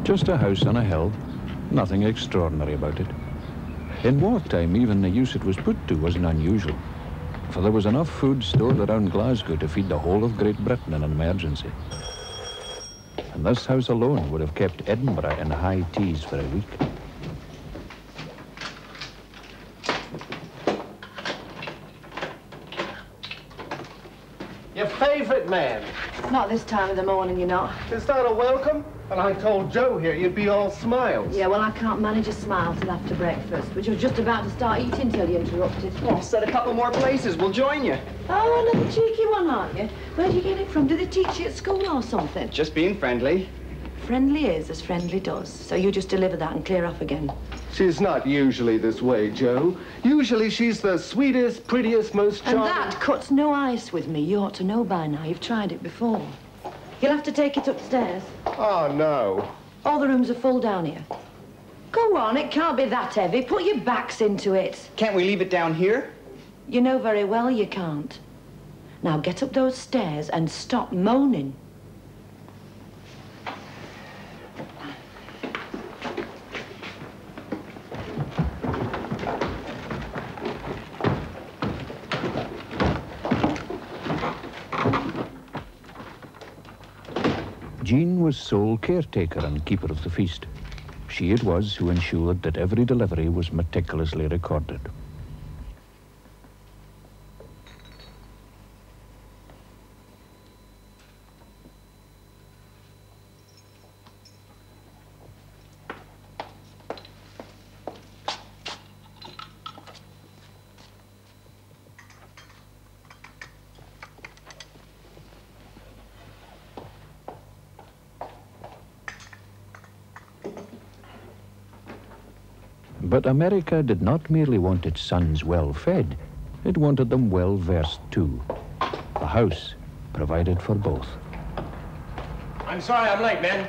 Just a house on a hill, nothing extraordinary about it. In wartime, even the use it was put to wasn't unusual, for there was enough food stored around Glasgow to feed the whole of Great Britain in an emergency. And this house alone would have kept Edinburgh in high teas for a week. Your favourite man. Not this time of the morning, you're not. Is that a welcome? And I told Joe here you'd be all smiles. Yeah, well, I can't manage a smile till after breakfast, which I was just about to start eating till you interrupted. Well, set a couple more places. We'll join you. Oh, another cheeky one, aren't you? Where'd you get it from? Did they teach you at school or something? Just being friendly. Friendly is as friendly does. So you just deliver that and clear off again. She's not usually this way, Joe. Usually she's the sweetest, prettiest, most charming... And that cuts no ice with me. You ought to know by now. You've tried it before. You'll have to take it upstairs. Oh, no. All the rooms are full down here. Go on, it can't be that heavy. Put your backs into it. Can't we leave it down here? You know very well you can't. Now get up those stairs and stop moaning. Jean was sole caretaker and keeper of the feast. She it was who ensured that every delivery was meticulously recorded. But America did not merely want its sons well fed, it wanted them well versed too. The house provided for both. I'm sorry I'm late, men.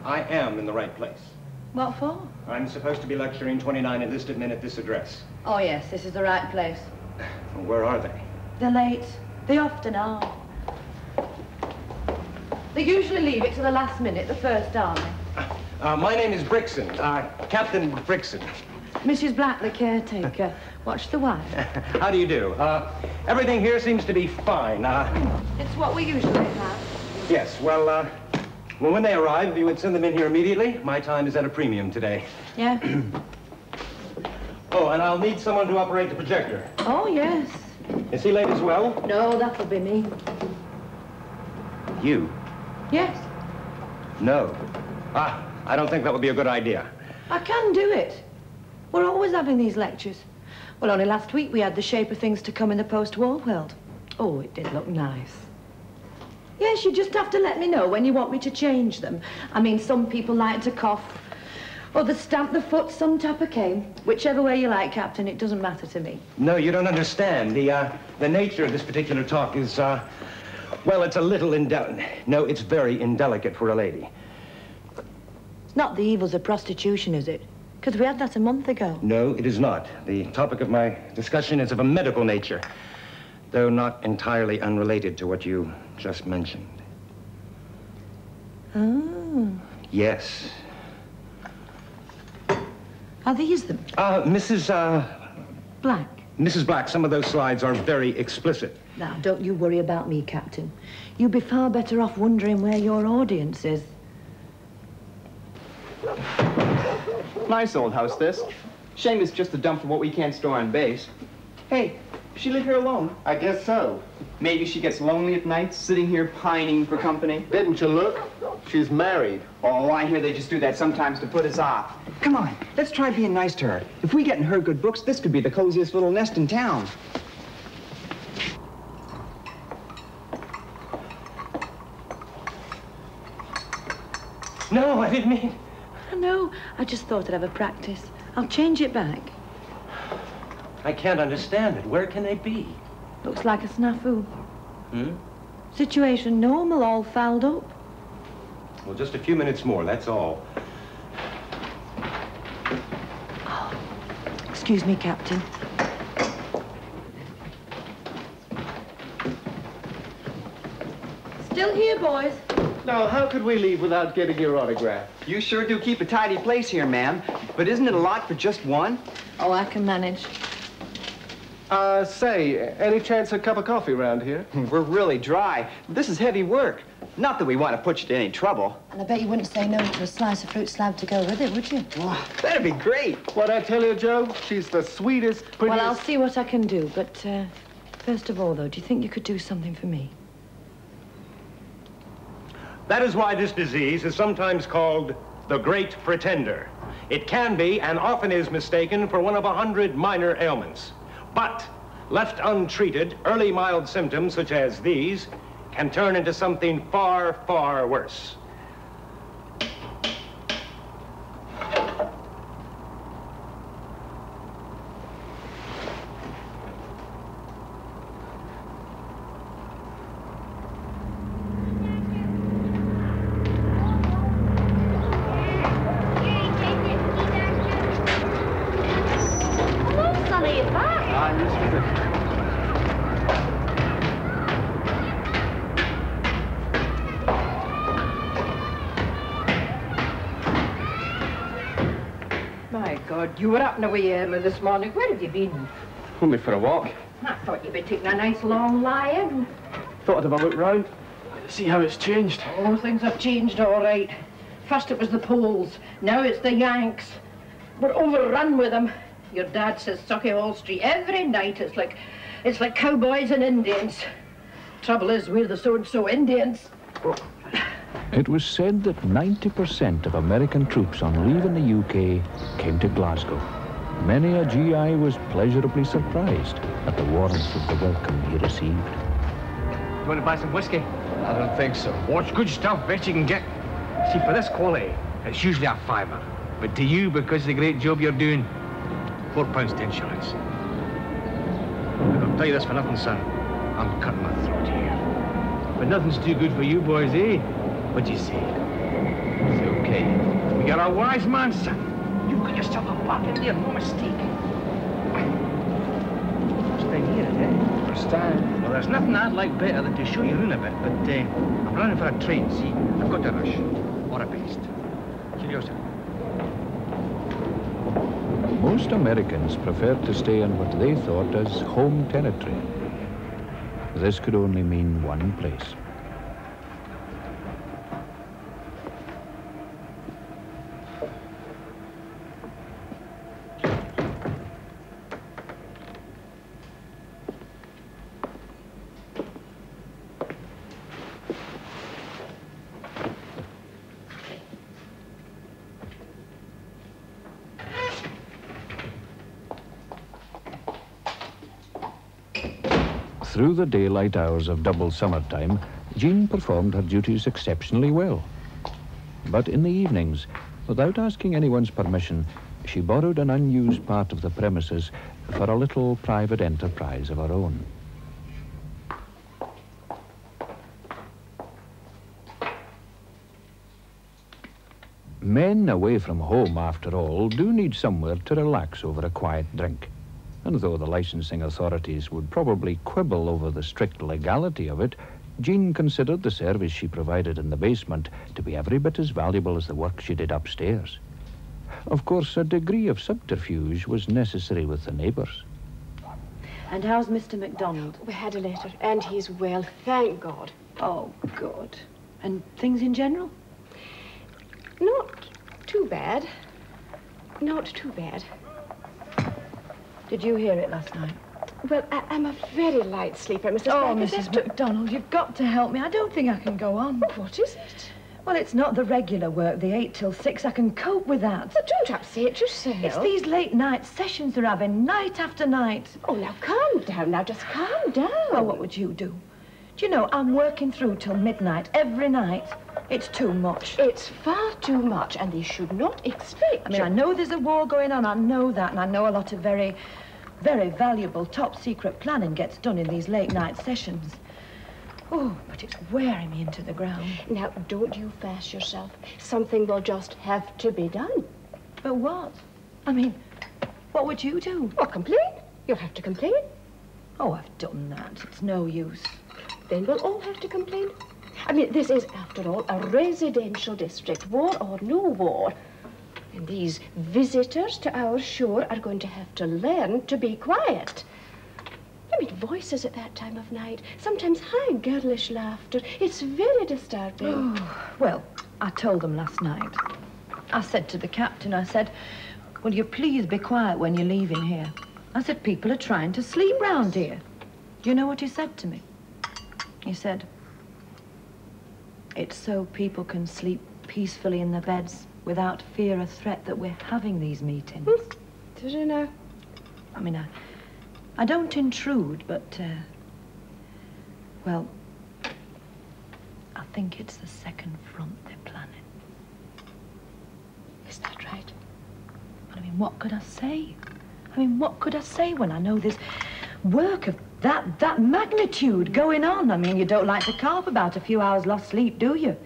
I am in the right place. What for? I'm supposed to be lecturing 29 enlisted men at this address. Oh, yes, this is the right place. Where are they? They're late. They often are. They usually leave it to the last minute, the first army. My name is Brixton, Captain Brixton. Mrs. Black, the caretaker. Watch the wife. How do you do? Everything here seems to be fine. It's what we usually have. Yes, well, when they arrive, if you would send them in here immediately, my time is at a premium today. Yeah? Oh, and I'll need someone to operate the projector. Oh, yes. Is he late as well? No, that'll be me. You? Yes. No. I don't think that would be a good idea. I can do it. We're always having these lectures. Well, only last week we had the shape of things to come in the post-war world. Oh, it did look nice. Yes, you just have to let me know when you want me to change them. I mean, some people like to cough, others stamp the foot, some tap a cane. Whichever way you like, Captain, it doesn't matter to me. No, you don't understand. The nature of this particular talk is, well, it's a little No, it's very indelicate for a lady. It's not the evils of prostitution, is it? Because we had that a month ago. No, it is not. The topic of my discussion is of a medical nature, though not entirely unrelated to what you just mentioned. Oh. Yes. Are these them? Mrs. Black. Mrs. Black, some of those slides are very explicit. Now, don't you worry about me, Captain. You'd be far better off wondering where your audience is. Nice old house, this. Shame it's just a dump for what we can't store on base. Hey, does she live here alone? I guess so. Maybe she gets lonely at night, sitting here pining for company. Didn't you look? She's married. Oh, I hear they just do that sometimes to put us off. Come on, let's try being nice to her. If we get in her good books, this could be the coziest little nest in town. No, I didn't mean... No, I just thought I'd have a practice. I'll change it back. I can't understand it. Where can they be? Looks like a snafu. Situation normal, all fouled up. Well, just a few minutes more, that's all. Oh, excuse me, Captain. Still here, boys. Now, how could we leave without getting your autograph? You sure do keep a tidy place here, ma'am. But isn't it a lot for just one? Oh, I can manage. Say, any chance of a cup of coffee around here? We're really dry. This is heavy work. Not that we want to put you to any trouble. And I bet you wouldn't say no to a slice of fruit slab to go with it, would you? Oh, that'd be great. What I tell you, Joe? She's the sweetest, prettiest... Well, I'll see what I can do, but first of all, though, do you think you could do something for me? That is why this disease is sometimes called the Great Pretender. It can be, and often is, mistaken for one of 100 minor ailments. But, left untreated, early mild symptoms such as these can turn into something far, far worse. My God, you were up and away early this morning. Where have you been? Only for a walk. I thought you'd be taking a nice long lie-in. Thought I'd have a look round. See how it's changed. Oh, things have changed all right. First it was the Poles, now it's the Yanks. We're overrun with them. Your dad says Sauchiehall Street every night. It's like cowboys and Indians. Trouble is, we're the so-and-so Indians. It was said that 90% of American troops on leave in the UK came to Glasgow. Many a GI was pleasurably surprised at the warmth of the welcome he received. You want to buy some whiskey? I don't think so. Oh, it's good stuff, best you can get. See, for this quality, it's usually a fiver. But to you, because of the great job you're doing, £4 10 shillings. Look, I'll tell you this for nothing, son. I'm cutting my throat here. But nothing's too good for you boys, eh? What'd you say? It's okay. You're a wise man, son. You've got yourself a bargain there, no mistake. Stay here, eh? Understand? Well, there's nothing I'd like better than to show you around a bit, but I'm running for a train, see? I've got to rush. All the best. Cheerio, sir. Most Americans preferred to stay in what they thought as home territory. This could only mean one place. Through the daylight hours of double summertime, Jean performed her duties exceptionally well. But in the evenings, without asking anyone's permission, she borrowed an unused part of the premises for a little private enterprise of her own. Men away from home, after all, do need somewhere to relax over a quiet drink. And though the licensing authorities would probably quibble over the strict legality of it, Jean considered the service she provided in the basement to be every bit as valuable as the work she did upstairs. Of course, a degree of subterfuge was necessary with the neighbours. And how's Mr. MacDonald? We had a letter, and he's well, thank God. Oh, good. And things in general? Not too bad. Not too bad. Did you hear it last night? Well, I'm a very light sleeper, Mrs. Oh, Packard. Mrs. MacDonald, you've got to help me. I don't think I can go on. What is it? Well, it's not the regular work, the 8 till 6. I can cope with that. Well, don't upset yourself. It's these late night sessions they're having, night after night. Oh, now calm down. Now just calm down. Well, what would you do? Do you know, I'm working through till midnight every night. It's too much. It's far too much, and they should not expect I mean, I know there's a war going on, I know that, and I know a lot of very valuable top-secret planning gets done in these late-night sessions. Oh, but it's wearing me into the ground. Now, don't you fash yourself. Something will just have to be done. But what? I mean, what would you do? Well, complain. You'll have to complain. Oh, I've done that. It's no use. Then we'll all have to complain. I mean, this is, after all, a residential district, war or no war. And these visitors to our shore are going to have to learn to be quiet. I mean, voices at that time of night, sometimes high girlish laughter. It's very disturbing. Oh, well, I told them last night. I said to the captain, I said, will you please be quiet when you're leaving here? I said, people are trying to sleep round here. Do you know what he said to me? He said, it's so people can sleep peacefully in their beds without fear or threat that we're having these meetings. Did you know? I mean, I don't intrude, but, well, I think it's the second front they're planning. Is that right? But I mean, what could I say? I mean, what could I say when I know this work of that magnitude going on? I mean, you don't like to carp about a few hours lost sleep, do you?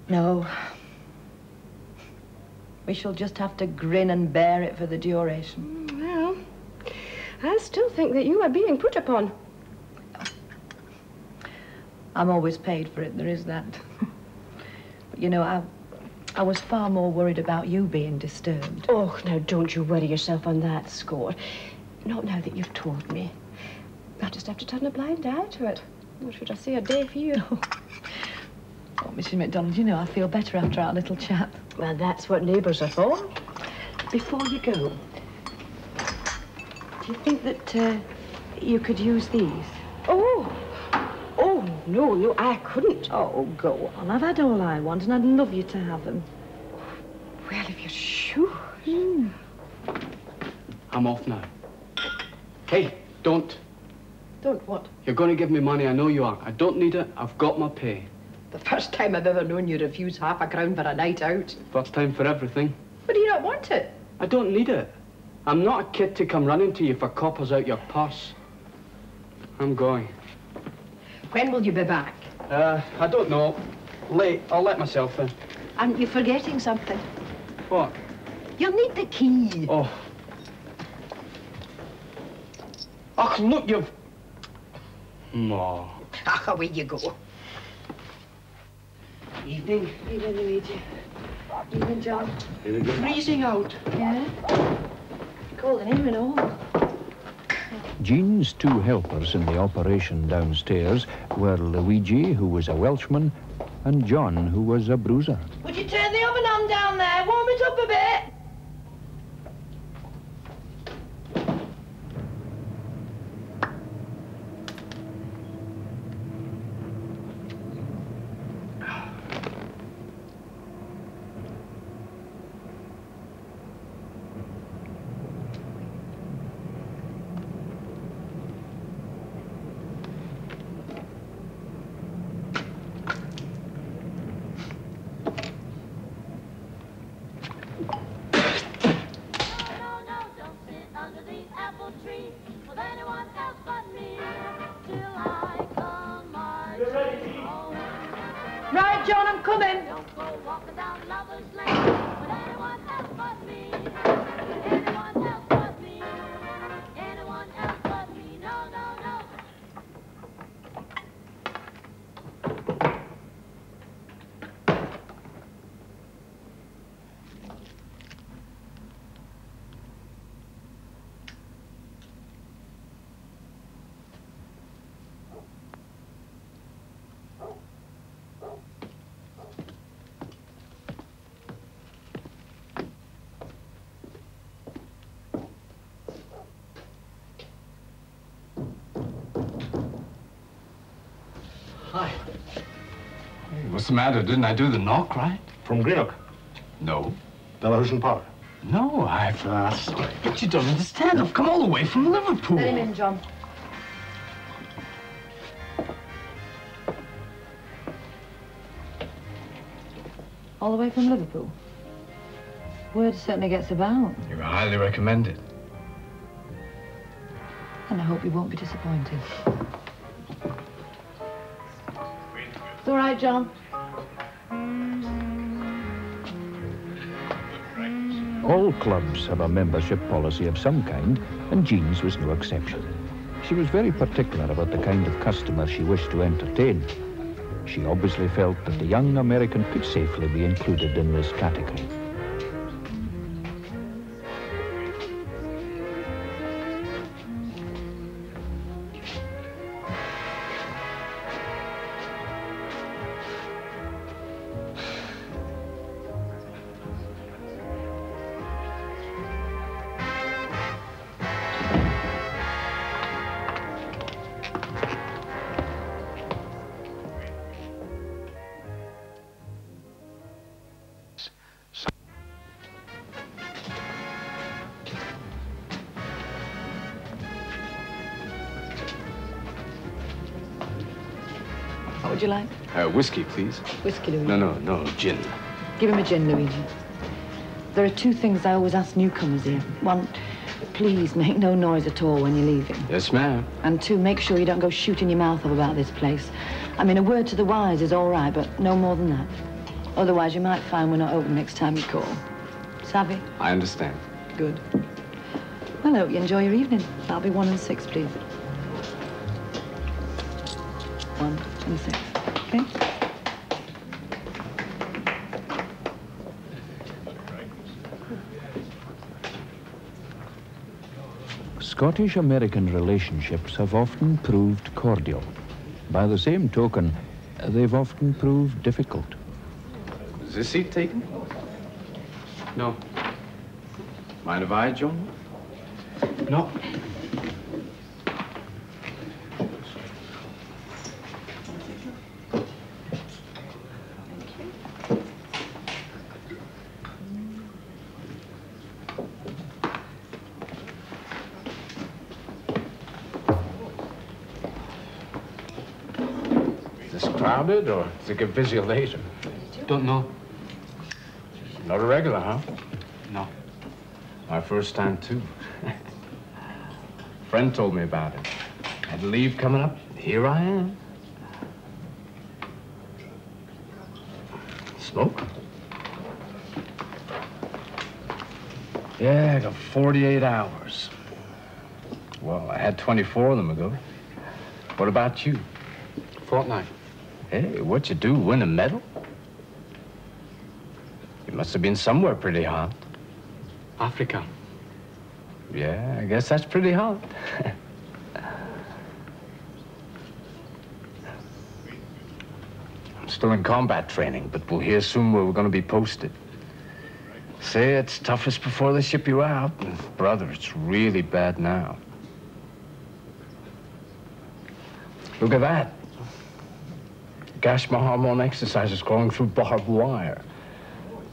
No. We shall just have to grin and bear it for the duration. Well, I still think that you are being put upon. I'm always paid for it, there is that. But, you know, I was far more worried about you being disturbed. Oh, now don't you worry yourself on that score. Not now that you've told me. I'll just have to turn a blind eye to it. Or should I say a deaf ear? Oh, Mrs. MacDonald, you know, I feel better after our little chat. Well, that's what neighbours are for. Before you go, do you think that you could use these? Oh, no, I couldn't. Oh, go on. I've had all I want, and I'd love you to have them. Well, if you're sure. I'm off now. Hey, don't. Don't what? You're going to give me money, I know you are. I don't need it, I've got my pay. The first time I've ever known you refuse half a crown for a night out. First time for everything. But do you not want it? I don't need it. I'm not a kid to come running to you for coppers out your purse. I'm going. When will you be back? I don't know. Late. I'll let myself in. Aren't you forgetting something? What? You'll need the key. Oh. Ach, look, you've... No. Ach, away you go. Evening. Evening, Luigi. Evening, John. Freezing out. Yeah? Cold in here and all. Jean's two helpers in the operation downstairs were Luigi, who was a Welshman, and John, who was a bruiser. Would you turn the oven on down there? Warm it up a bit. Right, John, I'm coming. Don't go walking down Lover's Lane with anyone else but me. Anyone else but me. Anyone else but me. No, no, no. Hi. What's the matter? Didn't I do the knock right? From Greenock. No. Belarusian power. No, I've... But you don't understand. I've come all the way from Liverpool. Let him in, John. All the way from Liverpool? Word certainly gets about. You're highly recommended. And I hope you won't be disappointed. It's all right, John. All clubs have a membership policy of some kind, and Jean's was no exception. She was very particular about the kind of customer she wished to entertain. She obviously felt that the young American could safely be included in this category. What would you like? Whiskey, please. Whiskey, Luigi. No, gin. Give him a gin, Luigi. There are two things I always ask newcomers here. One, please make no noise at all when you're leaving. Yes, ma'am. And two, make sure you don't go shooting your mouth off about this place. I mean, a word to the wise is all right, but no more than that. Otherwise, you might find we're not open next time you call. Savvy? I understand. Good. Well, I hope you enjoy your evening. That'll be 1 and 6, please. 1 and 6. Okay? Scottish-American relationships have often proved cordial. By the same token, they've often proved difficult. Is this seat taken? No. Mind if I join? No. Is this crowded, or does it get busier later? Don't know. Not a regular, huh? No. My first time, too. Friend told me about it. Had leave coming up. Here I am. Smoke? Yeah, I got 48 hours. Well, I had 24 of them ago. What about you? Fortnight. Hey, what'd you do, win a medal? You must have been somewhere pretty hot. Africa. Yeah, I guess that's pretty hot. I'm still in combat training, but we'll hear soon where we're going to be posted. Say it's toughest before they ship you out. Brother, it's really bad now. Look at that. Gash my hormone exercises crawling through barbed wire.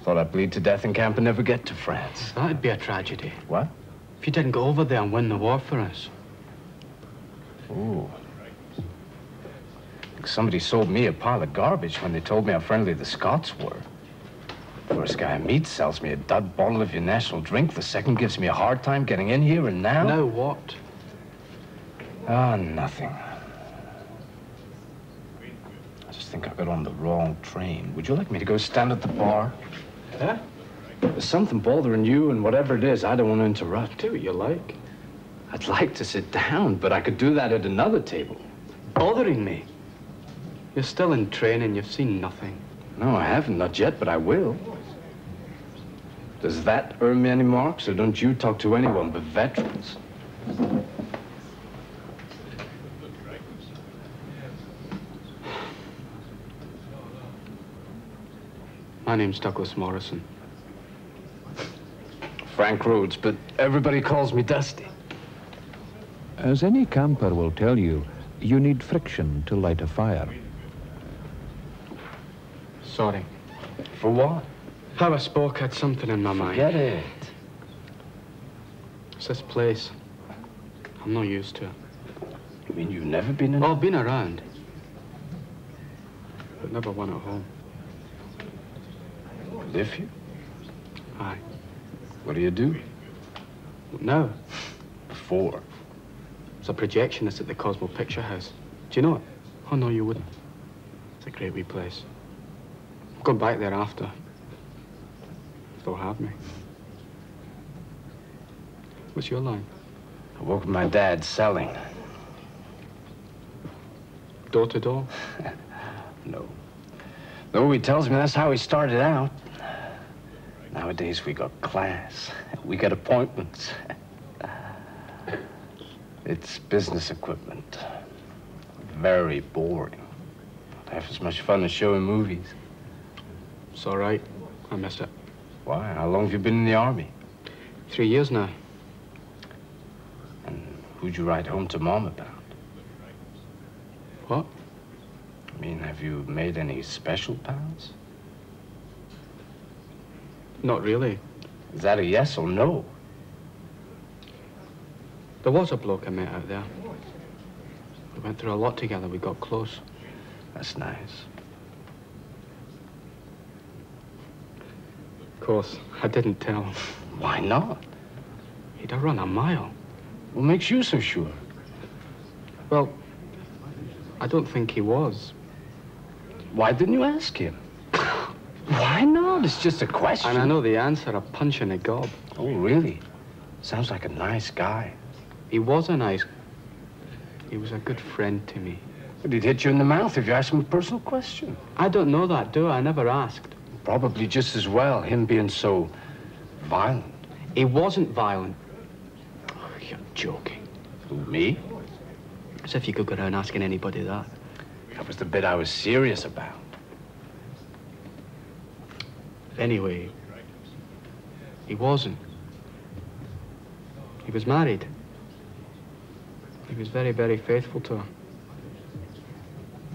Thought I'd bleed to death in camp and never get to France. That'd be a tragedy. What? If you didn't go over there and win the war for us. Ooh. Somebody sold me a pile of garbage when they told me how friendly the Scots were. First guy I meet sells me a dud bottle of your national drink. The second gives me a hard time getting in here, and now... Now what? Ah, nothing. I just think I got on the wrong train. Would you like me to go stand at the bar? Huh? There's something bothering you, and whatever it is, I don't want to interrupt. Do what you like. I'd like to sit down, but I could do that at another table. Bothering me. You're still in training. You've seen nothing. No, I haven't. Not yet, but I will. Does that earn me any marks, or don't you talk to anyone but veterans? My name's Douglas Morrison. Frank Rhodes, but everybody calls me Dusty. As any camper will tell you, you need friction to light a fire. Sorry. For what? How I spoke had something in my mind. Get it. It's this place. I'm not used to it. You mean you've never been in? Oh, I've been around. But never one at home. Live here? Aye. What do you do? Now, Before? it's a projectionist at the Cosmo Picture House. Do you know it? Oh, no, you wouldn't. It's a great wee place. I've gone back there after. If they'll have me. What's your line? I work with my dad selling. Door to door? No. Though he tells me that's how he started out. Nowadays, we got class. We got appointments. It's business equipment. Very boring. Not half as much fun as showing movies. It's all right. I miss it. Why? How long have you been in the Army? 3 years now. And who'd you write home to Mom about? What? I mean, have you made any special pals? Not really. Is that a yes or no? There was a bloke I met out there. We went through a lot together. We got close. That's nice. Of course, I didn't tell him. Why not? He'd have run a mile. What makes you so sure? Well, I don't think he was. Why didn't you ask him? Why not? It's just a question. And I know the answer, a punch in a gob. Oh, really? Sounds like a nice guy. He was a nice... He was a good friend to me. But he'd hit you in the mouth if you asked him a personal question. I don't know that, do I? I never asked. Probably just as well, him being so violent. He wasn't violent. Oh, you're joking. Who, me? As if you could go around asking anybody that. That was the bit I was serious about. Anyway, he wasn't. He was married. He was very, very faithful to her.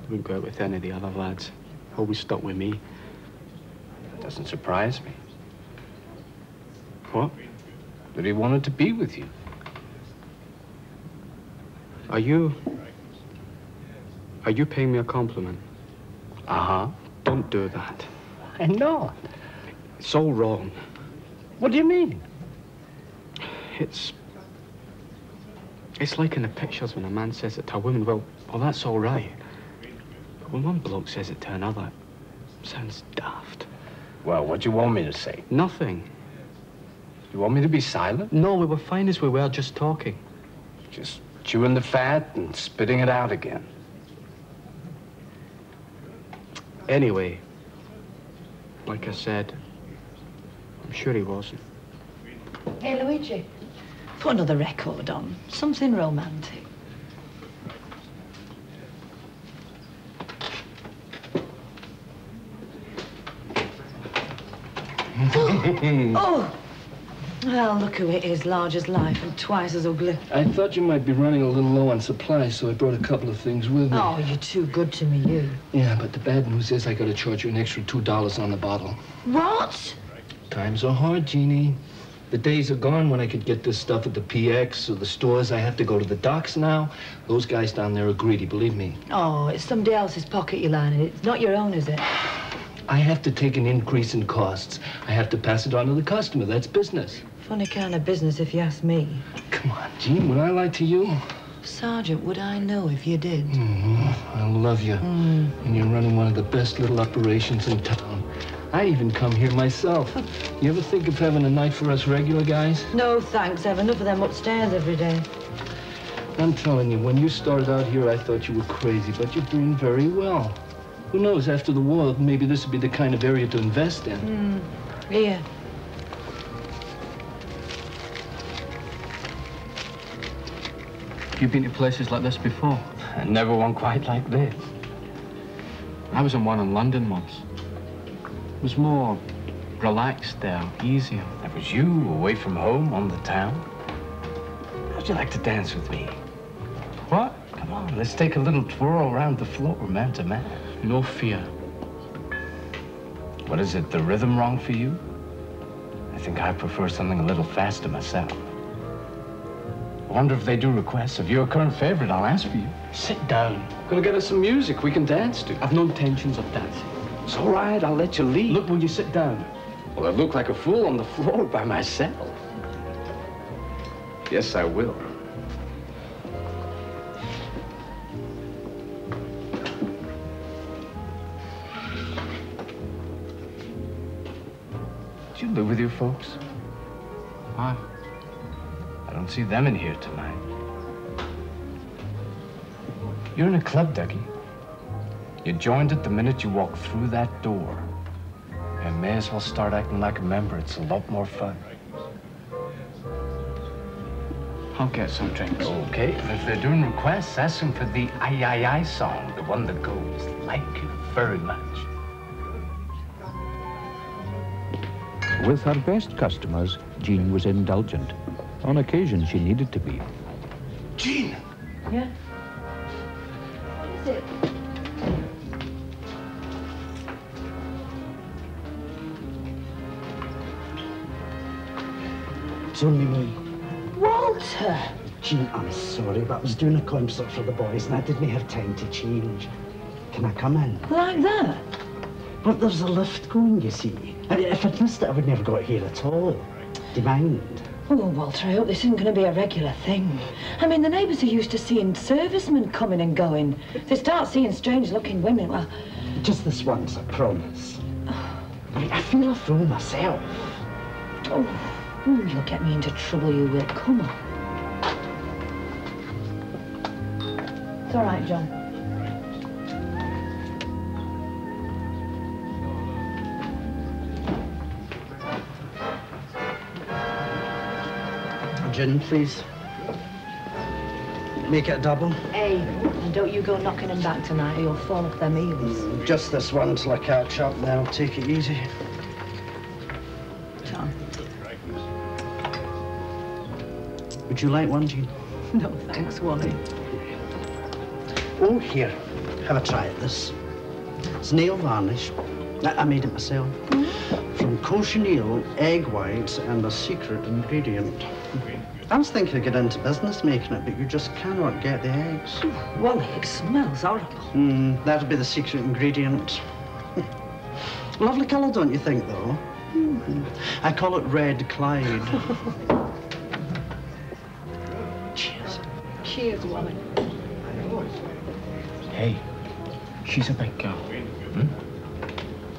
He wouldn't go out with any of the other lads. Always stuck with me. That doesn't surprise me. What? That he wanted to be with you. Are you paying me a compliment? Uh-huh. Don't do that. Why not? It's all wrong. What do you mean? It's like in the pictures when a man says it to a woman, well, that's all right. But when one bloke says it to another, it sounds daft. Well, what do you want me to say? Nothing. You want me to be silent? No, we were fine as we were, just talking. Just chewing the fat and spitting it out again. Anyway, like I said, I'm sure he wasn't. Hey, Luigi, put another record on. Something romantic. Oh! Well, look who it is, large as life and twice as ugly. I thought you might be running a little low on supplies, so I brought a couple of things with me. Oh, you're too good to me, you. Yeah, but the bad news is I gotta charge you an extra $2 on the bottle. What? Times are hard, Jeannie. The days are gone when I could get this stuff at the PX or the stores. I have to go to the docks now. Those guys down there are greedy, believe me. Oh, it's somebody else's pocket you're lining. It's not your own, is it? I have to take an increase in costs. I have to pass it on to the customer. That's business. Funny kind of business, if you ask me. Come on, Jean, would I lie to you? Sergeant, would I know if you did? I love you. And you're running one of the best little operations in town. I even come here myself. You ever think of having a night for us regular guys? No, thanks. I have enough of them upstairs every day. I'm telling you, when you started out here, I thought you were crazy, but you're doing very well. Who knows, after the war, maybe this would be the kind of area to invest in. Here. Have you been to places like this before? Never one quite like this. I was in one in London once. It was more relaxed there, easier. That was you, away from home, on the town. How'd you like to dance with me? What? Come on, let's take a little twirl around the floor, man to man. No fear. What is it, the rhythm wrong for you? I think I prefer something a little faster myself. I wonder if they do requests. If you're a current favorite, I'll ask for you. Sit down. Gonna get us some music we can dance to. I've no intentions of dancing. It's all right, I'll let you lead. Look, will you sit down? Well, I look like a fool on the floor by myself. Yes, I will. Do you live with your folks? Why? I don't see them in here tonight. You're in a club, Ducky. You joined it the minute you walked through that door. And may as well start acting like a member. It's a lot more fun. I'll get some drinks. Okay, and if they're doing requests, ask them for the I song, the one that goes, "Like you very much." With her best customers, Jean was indulgent. On occasion, she needed to be. Jean! Yeah? What is it? It's only me. Walter! Jean, I'm sorry, but I was doing a concert for the boys and I didn't have time to change. Can I come in? Like that? But there's a lift going, you see. And if I'd missed it, I would never got here at all. Do you mind? Oh, Walter, I hope this isn't going to be a regular thing. I mean, the neighbours are used to seeing servicemen coming and going. If they start seeing strange-looking women, well... Just this once, I promise. I feel a fool myself. Oh, you'll get me into trouble, you will. Come on. It's all right, John. Gin, please. Make it a double. Hey, and don't you go knocking them back tonight or you'll fall off them heels. Just this one till I catch up, then I'll take it easy. John. Would you like one, Jean? No, thanks, Wally. Oh, here. Have a try at this. It's nail varnish. I made it myself. From cochineal, egg whites, and a secret ingredient. I was thinking of getting into business making it, but you just cannot get the eggs. Wally, it smells horrible. That'll be the secret ingredient. Lovely colour, don't you think, though? I call it Red Clyde. Cheers. Cheers, Wally. Hey, she's a big girl.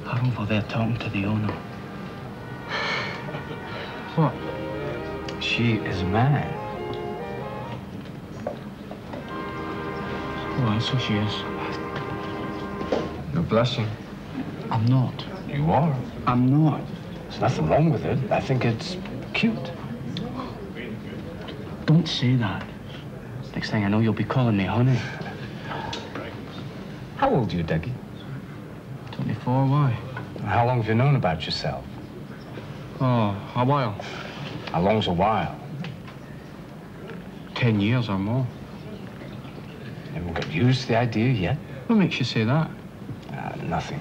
Her over there talking to the owner. What? She is mad. Oh, so she is. You're blushing. I'm not. You are. I'm not. There's nothing wrong with it. I think it's cute. Don't say that. Next thing I know, you'll be calling me honey. How old are you, Dougie? 24, why? How long have you known about yourself? Oh, a while. How long's a while? 10 years or more. You haven't got used to the idea yet? What makes you say that? Nothing.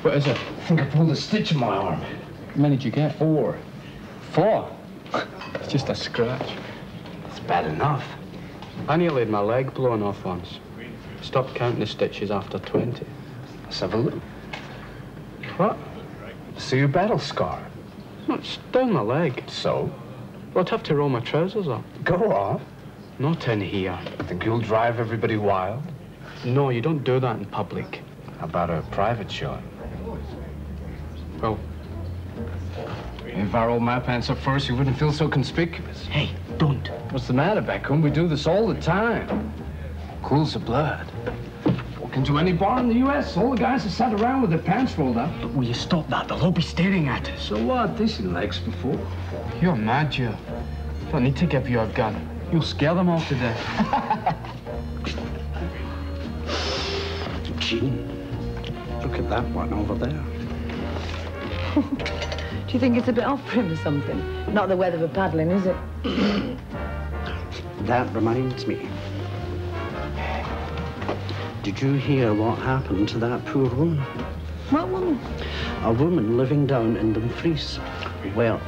What is it? I think I pulled a stitch in my arm. How many did you get? 4. 4? It's just a scratch. It's bad enough. I nearly had my leg blown off once. Stopped counting the stitches after 20. Let's have a look. What? See your battle scar. No, it's down my leg. So? Well, I'd have to roll my trousers up. Go on. Not in here. Think you'll drive everybody wild? No, you don't do that in public. How about a private shot? Well, If I rolled my pants up first, you wouldn't feel so conspicuous. hey, don't. What's the matter back home? We do this all the time. Cools the blood. Walk into any bar in the U.S., all the guys are sat around with their pants rolled up. But will you stop that? They'll all be staring at us. So what? They seen legs before. You're mad, Joe. Don't need to give you a gun. You'll scare them all to death. Jean, look at that one over there. Do you think it's a bit off for him or something? Not the weather for paddling, is it? That reminds me. Did you hear what happened to that poor woman? What woman? A woman living down in Dumfries. Well,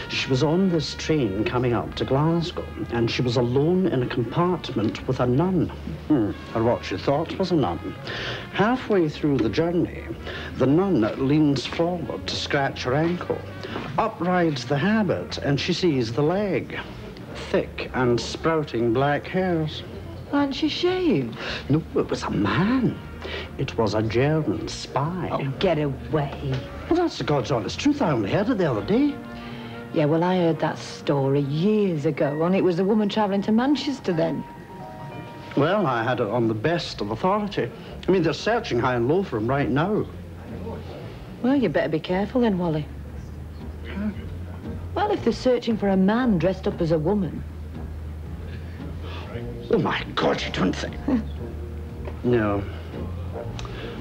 she was on this train coming up to Glasgow, and she was alone in a compartment with a nun, or what she thought was a nun. Halfway through the journey, the nun leans forward to scratch her ankle. Up rides the habit, and she sees the leg. Thick and sprouting black hairs. Aren't she shaved? No, it was a man. It was a German spy. Oh, get away. Well, that's the God's honest truth. I only heard it the other day. Yeah, well, I heard that story years ago, and it was a woman travelling to Manchester then. Well, I had it on the best of authority. I mean, they're searching high and low for him right now. Well, you better be careful then, Wally. Well, if they're searching for a man dressed up as a woman. Oh, my God, you don't think... No.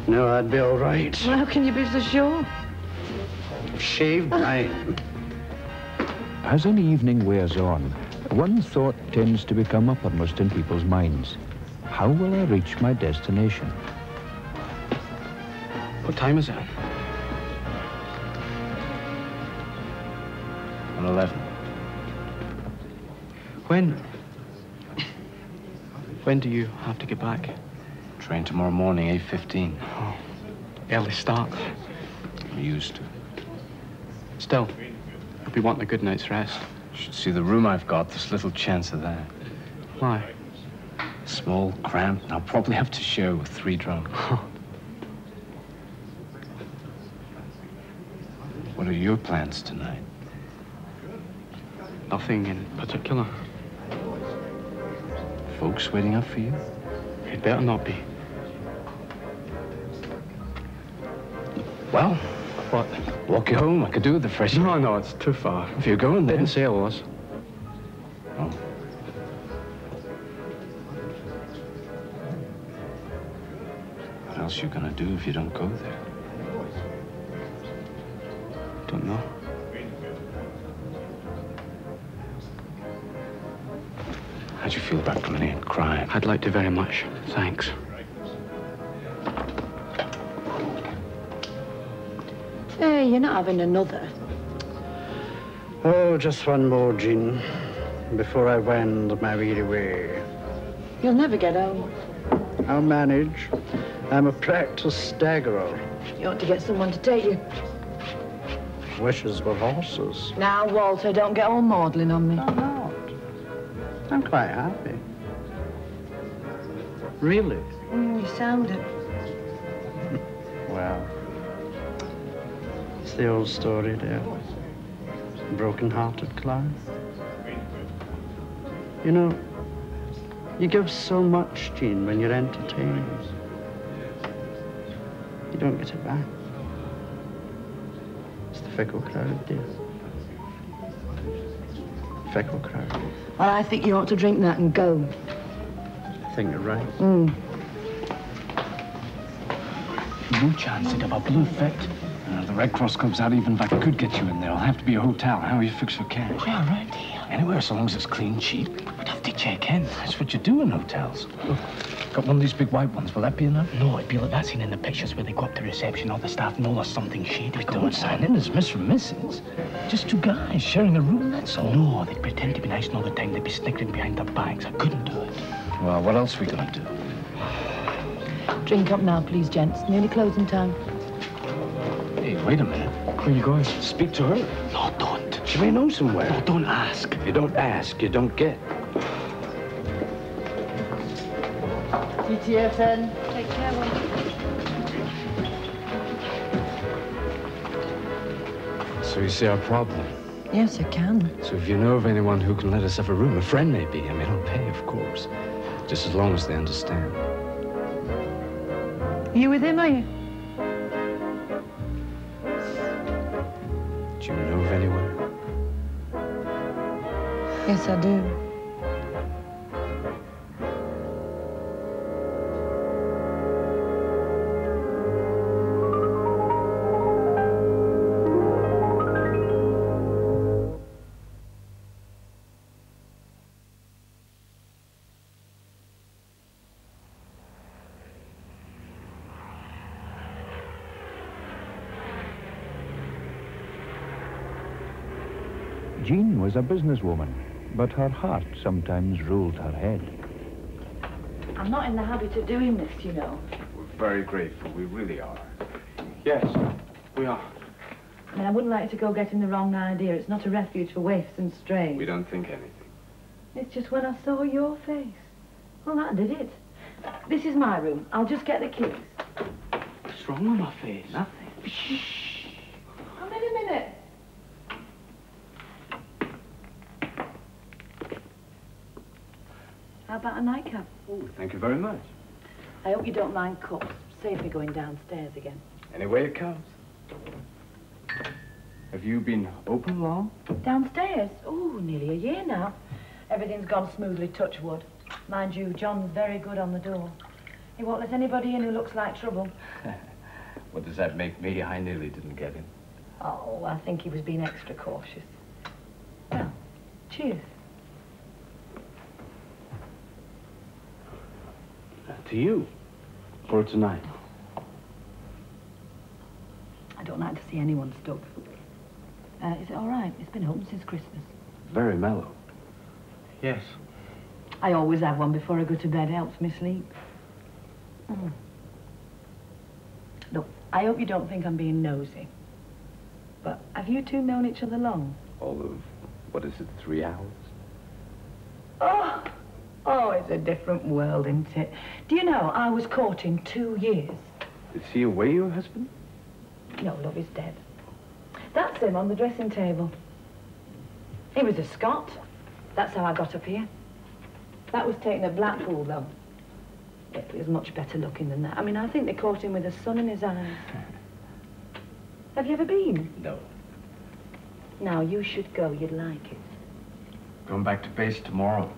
No, I'd be all right. Well, how can you be so sure? I've shaved mine. As an evening wears on, one thought tends to become uppermost in people's minds. How will I reach my destination? What time is it? 11. When do you have to get back? Train tomorrow morning, 8:15. Oh, early start. I'm used to. Still, I'll be wanting a good night's rest. You should see the room I've got. There's little chance of that. Why? Small, cramped, and I'll probably have to share with 3 drunks. What are your plans tonight? Nothing in particular. Folks waiting up for you? It better not be. Well, what? Walk you home. I could do with the fresh air. No, it's too far. If you're going there. Didn't say it was. Oh. What else you gonna do if you don't go there? Don't know. How'd you feel about coming here and crying? I'd like to very much. Thanks. Hey, you're not having another. Oh, just one more, Jean, before I wend my weary way. You'll never get home. I'll manage. I'm a practiced staggerer. You ought to get someone to take you. Wishes were horses. Now, Walter, don't get all maudlin on me. I'm not. I'm quite happy. Really? You sound it. Well, it's the old story, dear. Broken-hearted clown. You know, you give so much, Jean, when you're entertained. You don't get it back. It's the fickle crowd, dear. Fickle crowd. Well, I think you ought to drink that and go. I think you're right. No chance they'd have a blue fit. The Red Cross Club's out even if I could get you in there. It'll have to be a hotel. How are you fixed for cash? Yeah, right here. Anywhere, so long as it's clean, cheap. We'd have to check in. That's what you do in hotels. Look, got one of these big white ones. Will that be enough? No, it'd be like that scene in the pictures where they go up to reception, all the staff know there's something shady. We don't sign in as Mr. and Mrs. Just 2 guys sharing a room, that's all. No, they'd pretend to be nice and all the time. They'd be snickering behind their backs. I couldn't do it. Well, what else are we gonna do? Drink up now, please, gents. Nearly closing time. Hey, wait a minute. Where are you going? Speak to her. No, don't. She may know somewhere. No, don't ask. If you don't ask, you don't get. TTFN. Take care, one. So you see our problem? Yes, I can. So if you know of anyone who can let us have a room, a friend maybe, I mean, I'll pay, of course. Just as long as they understand. Are you with him, are you? Do you know of anywhere? Yes, I do. Jean was a businesswoman, but her heart sometimes ruled her head. I'm not in the habit of doing this, you know. We're very grateful. We really are. Yes, we are. I mean, I wouldn't like to go getting the wrong idea. It's not a refuge for waifs and strays. We don't think anything. It's just when I saw your face. Well, that did it. This is my room. I'll just get the keys. What's wrong with my face? Nothing. Shh. Come in a minute. Have about a nightcap? Oh, thank you very much. I hope you don't mind cups. Save me going downstairs again. Any way it comes. Have you been open long? Downstairs? Oh, nearly a year now. Everything's gone smoothly, touch wood. Mind you, John's very good on the door. He won't let anybody in who looks like trouble. What does that make me? I nearly didn't get in. Oh, I think he was being extra cautious. Well, cheers. To you. For tonight. I don't like to see anyone stuck. Is it all right? It's been open since Christmas. Very mellow. Yes. I always have one before I go to bed. It helps me sleep. Look, I hope you don't think I'm being nosy. But have you two known each other long? All of, what is it, 3 hours? Oh, it's a different world, isn't it? Do you know, I was courting 2 years. Is he away, your husband? No, love, he's dead. That's him on the dressing table. He was a Scot. That's how I got up here. That was taken at Blackpool, though. It was much better looking than that. I mean, I think they caught him with the sun in his eyes. Have you ever been? No. Now, you should go. You'd like it. Going back to base tomorrow.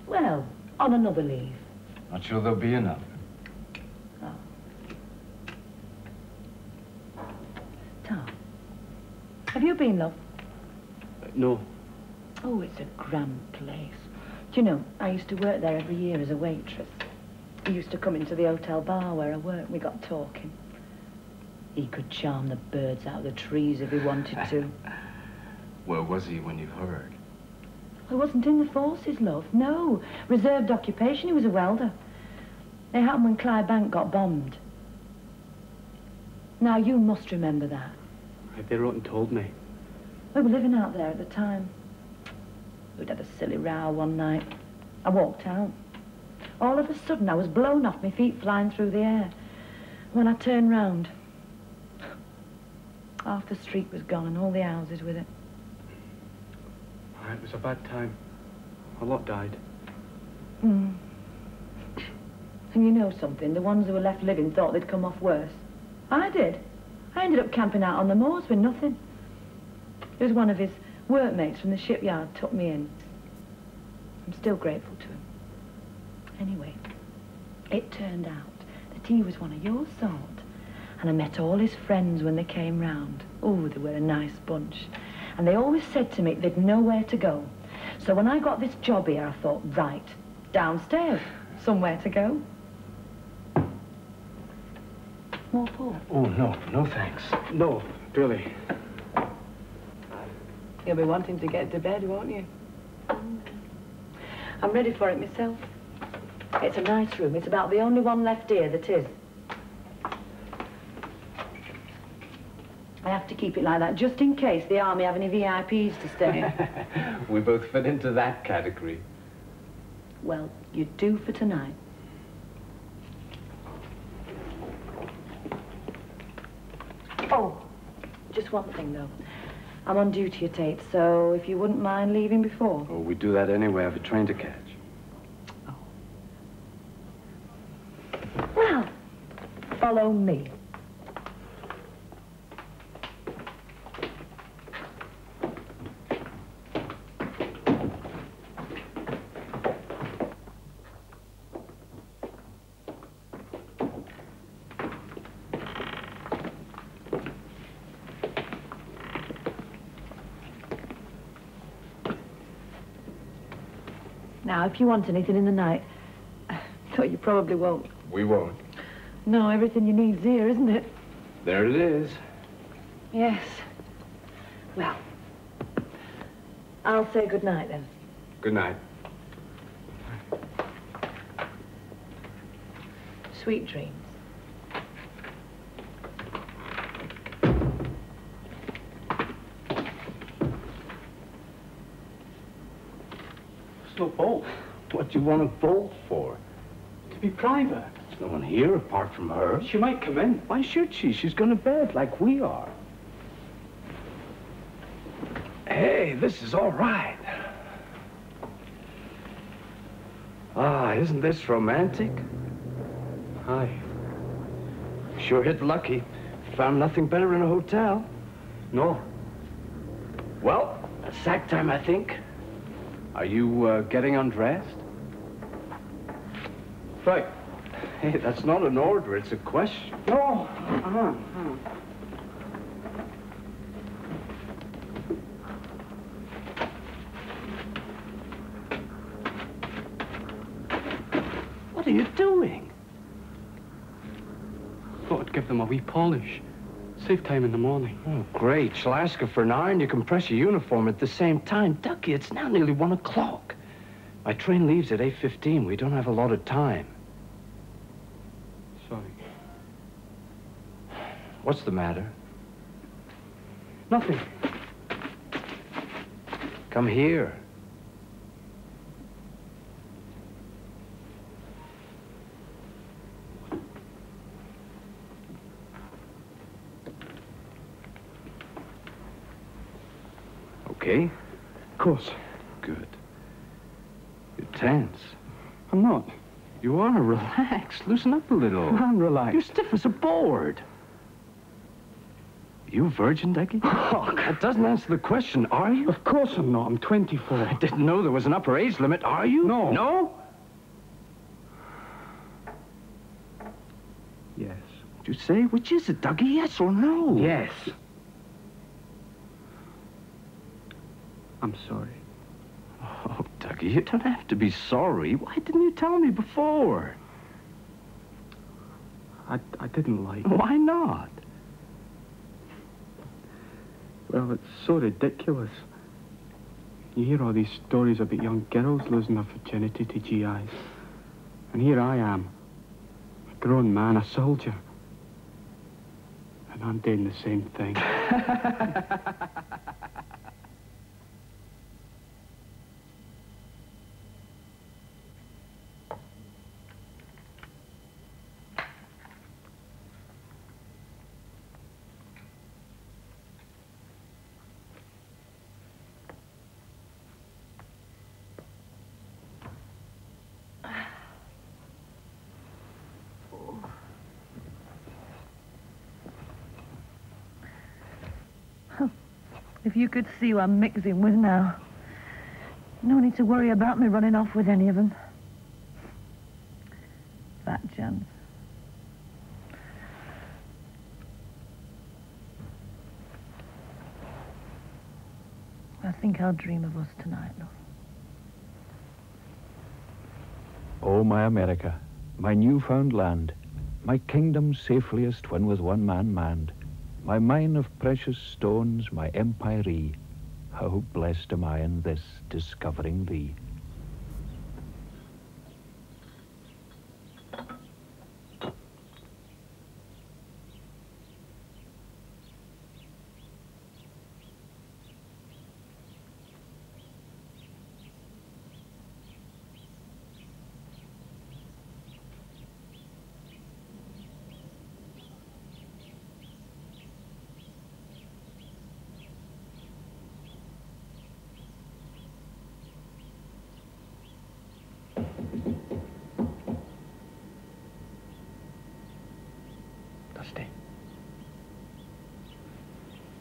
Well, on another leave. Not sure there'll be another. Oh. Tom, have you been, love? No. Oh, it's a grand place. Do you know, I used to work there every year as a waitress. He used to come into the hotel bar where I worked. We got talking. He could charm the birds out of the trees if he wanted to. Where was he when you heard? I wasn't in the forces, love. No. Reserved occupation. He was a welder. It happened when Clydebank got bombed. Now, you must remember that. They wrote and told me. We were living out there at the time. We'd had a silly row one night. I walked out. All of a sudden, I was blown off, my feet flying through the air. When I turned round, half the street was gone and all the houses with it. It was a bad time. A lot died. And you know something? The ones who were left living thought they'd come off worse. I did. I ended up camping out on the moors with nothing. It was one of his workmates from the shipyard took me in. I'm still grateful to him. Anyway, it turned out that he was one of your sort. And I met all his friends when they came round. Oh, they were a nice bunch. And they always said to me they'd know where to go. So when I got this job here, I thought, right, downstairs, somewhere to go. More port? Oh, no. No, thanks. No, really. You'll be wanting to get to bed, won't you? I'm ready for it myself. It's a nice room. It's about the only one left here that is. I have to keep it like that, just in case the army have any VIPs to stay. We both fit into that category. Well, you do for tonight. Oh, just one thing, though. I'm on duty at 8, so if you wouldn't mind leaving before. Oh, we do that anyway. I have a train to catch. Oh. Well, follow me. Now, if you want anything in the night, though you probably won't. We won't. No, everything you need's here, isn't it? There it is. Yes. Well, I'll say good night then. Good night. Sweet dreams. No bolt. What do you want a bolt for? To be private. There's no one here apart from her. She might come in. Why should she? She's going to bed like we are. Hey, this is all right. Ah, isn't this romantic? Hi. Sure hit lucky. Found nothing better in a hotel. No. Well, sack time, I think. Are you getting undressed? Right. Hey, that's not an order, it's a question. No. What are you doing? Thought I'd give them a wee polish. Save time in the morning. Oh, great. Shall I ask her for an iron? You can press your uniform at the same time. Ducky, it's now nearly 1 o'clock. My train leaves at 8:15. We don't have a lot of time. Sorry. What's the matter? Nothing. Come here. Okay? Of course. Good. You're tense. I'm not. You are. Relax. Loosen up a little. I'm relaxed. You're stiff as a board. You virgin, Ducky? Oh, that doesn't answer the question, are you? Of course I'm not. I'm 24. I didn't know there was an upper age limit, are you? No. No? Yes. Did you say? Which is it, Dougie? Yes or no? Yes. I'm sorry. Oh, Dougie, you don't have to be sorry. Why didn't you tell me before? I didn't like it. Why not? Well, it's so ridiculous. You hear all these stories about young girls losing their virginity to GIs. And here I am, a grown man, a soldier. And I'm doing the same thing. If you could see who I'm mixing with now. No need to worry about me running off with any of them. Fat chance. I think I'll dream of us tonight, love. Oh, my America, my newfound land, my kingdom safeliest when with one man manned, my mine of precious stones, my empire-y, how blessed am I in this, discovering thee.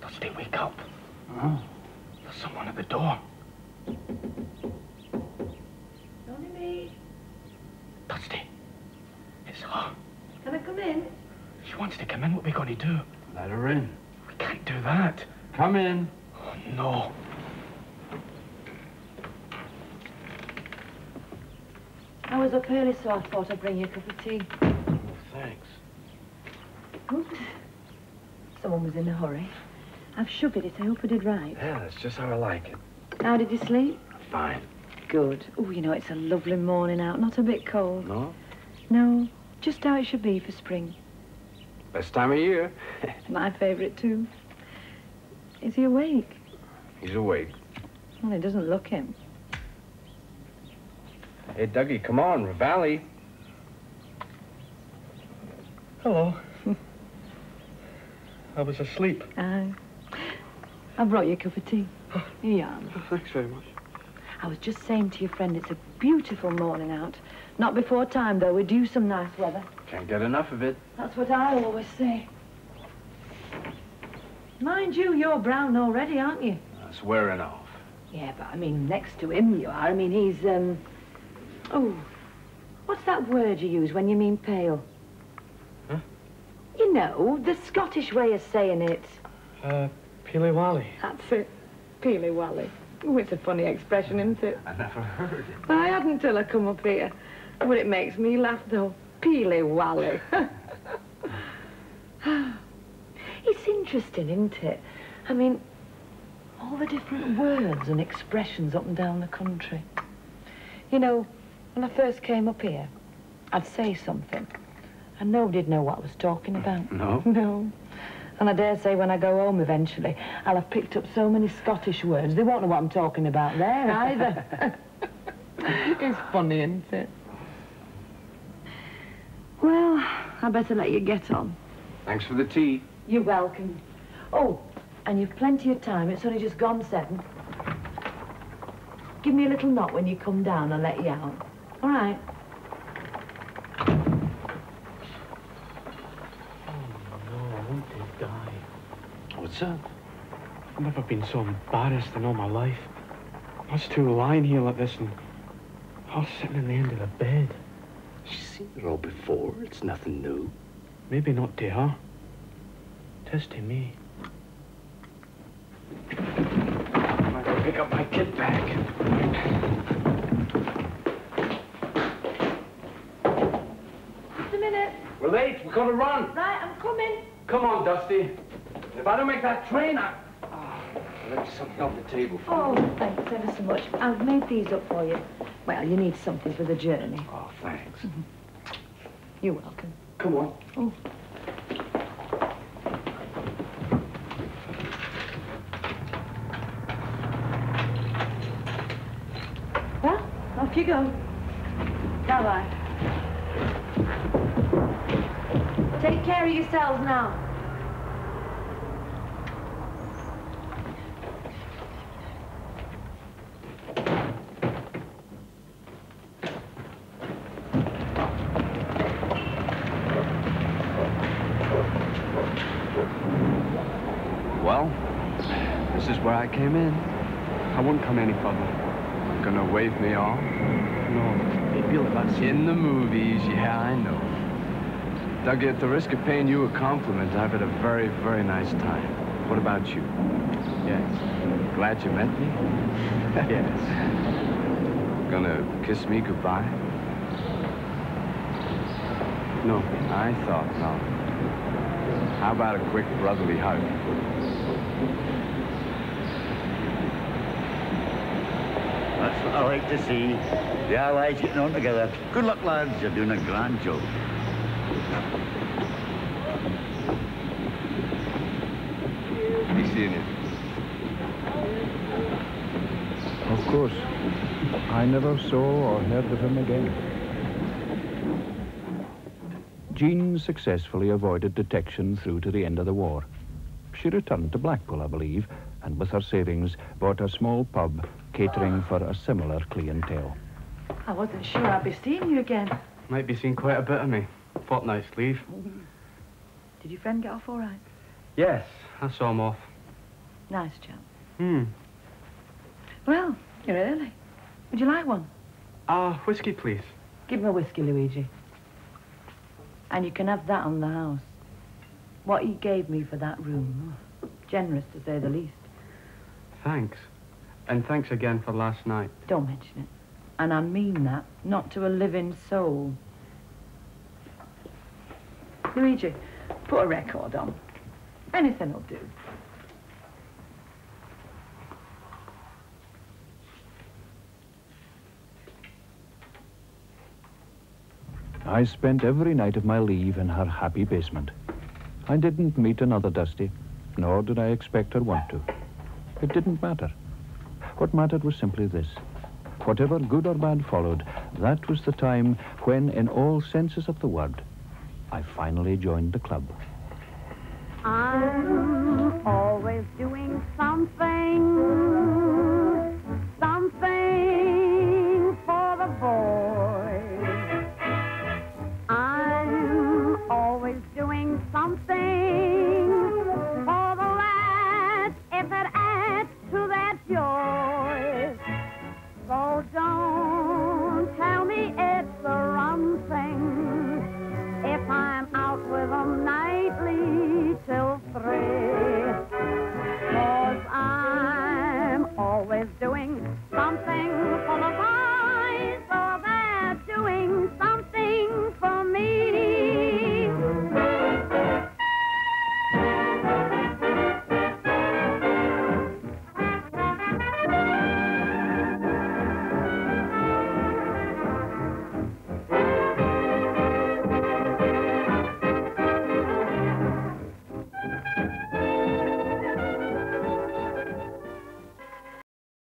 Dusty, wake up. Oh. There's someone at the door. Only me. Dusty, it's her. Can I come in? She wants to come in. What are we going to do? Let her in. We can't do that. Come in. Oh, no. I was up early, so I thought I'd bring you a cup of tea. Oh, thanks. Oops. Someone was in a hurry. I've sugared it. I hope I did right. Yeah, that's just how I like it. How did you sleep? Fine. Good. Oh, you know, it's a lovely morning out. Not a bit cold. No? No. Just how it should be for spring. Best time of year. My favourite, too. Is he awake? He's awake. Well, he doesn't look him. Hey, Dougie, come on, Ravalli. Hello. I was asleep. I brought you a cup of tea. Here you are. Oh, thanks very much. I was just saying to your friend, it's a beautiful morning out. Not before time, though. We're due some nice weather. Can't get enough of it. That's what I always say. Mind you, you're brown already, aren't you? That's wearing off. Yeah, but I mean, next to him you are. I mean, he's, oh, what's that word you use when you mean pale? Huh? You know, the Scottish way of saying it. Peely Wally. That's it. Peely Wally. Oh, it's a funny expression, isn't it? I never heard it. I hadn't till I come up here. But it makes me laugh, though. Peely Wally. It's interesting, isn't it? I mean, all the different words and expressions up and down the country. You know, when I first came up here, I'd say something, and nobody'd know what I was talking about. No? No. And I dare say when I go home eventually, I'll have picked up so many Scottish words, they won't know what I'm talking about there either. It's funny, isn't it? Well, I better let you get on. Thanks for the tea. You're welcome. Oh, and you've plenty of time. It's only just gone 7. Give me a little knock when you come down, I'll let you out. All right? Die. What's up? I've never been so embarrassed in all my life. Us two lying here like this and her sitting in the end of the bed. She's seen it all before. It's nothing new. Maybe not to her. Tis to me. I'm gonna go pick up my kit bag. Just a minute. We're late. We've got to run. Right, I'm coming. Come on, Dusty. If I don't make that train, I'll let something off the table for Oh, you. thanks ever so much. I've made these up for you. Well, you need something for the journey. Oh, thanks. You're welcome. Come on. Oh. Well, off you go. Bye-bye. Take care of yourselves now. Well, this is where I came in. I won't come any further. Gonna wave me off? No, it'd be like that In the movies, yeah, I know. Dougie, at the risk of paying you a compliment, I've had a very, very nice time. What about you? Yes. Glad you met me? Yes. Gonna kiss me goodbye? No. I thought not. How about a quick brotherly hug? That's what I like to see. The allies getting on together. Good luck, lads. You're doing a grand job. Be seeing you. Of course, I never saw or heard of him again. Jean successfully avoided detection through to the end of the war. She returned to Blackpool, I believe, and with her savings bought a small pub catering for a similar clientele. I wasn't sure I'd be seeing you again. Might be seeing quite a bit of me. Fortnight's leave. Did your friend get off all right? Yes, I saw him off. Nice chap. Hmm. Well, you're early. Would you like one? Whiskey, please. Give him a whiskey, Luigi. And you can have that on the house. What he gave me for that room. Generous, to say the least. Thanks. And thanks again for last night. Don't mention it. And I mean that, not to a living soul. Luigi, put a record on. Anything will do. I spent every night of my leave in her happy basement. I didn't meet another Dusty, nor did I expect her want to. It didn't matter. What mattered was simply this. Whatever good or bad followed, that was the time when, in all senses of the word, I finally joined the club. I'm always doing something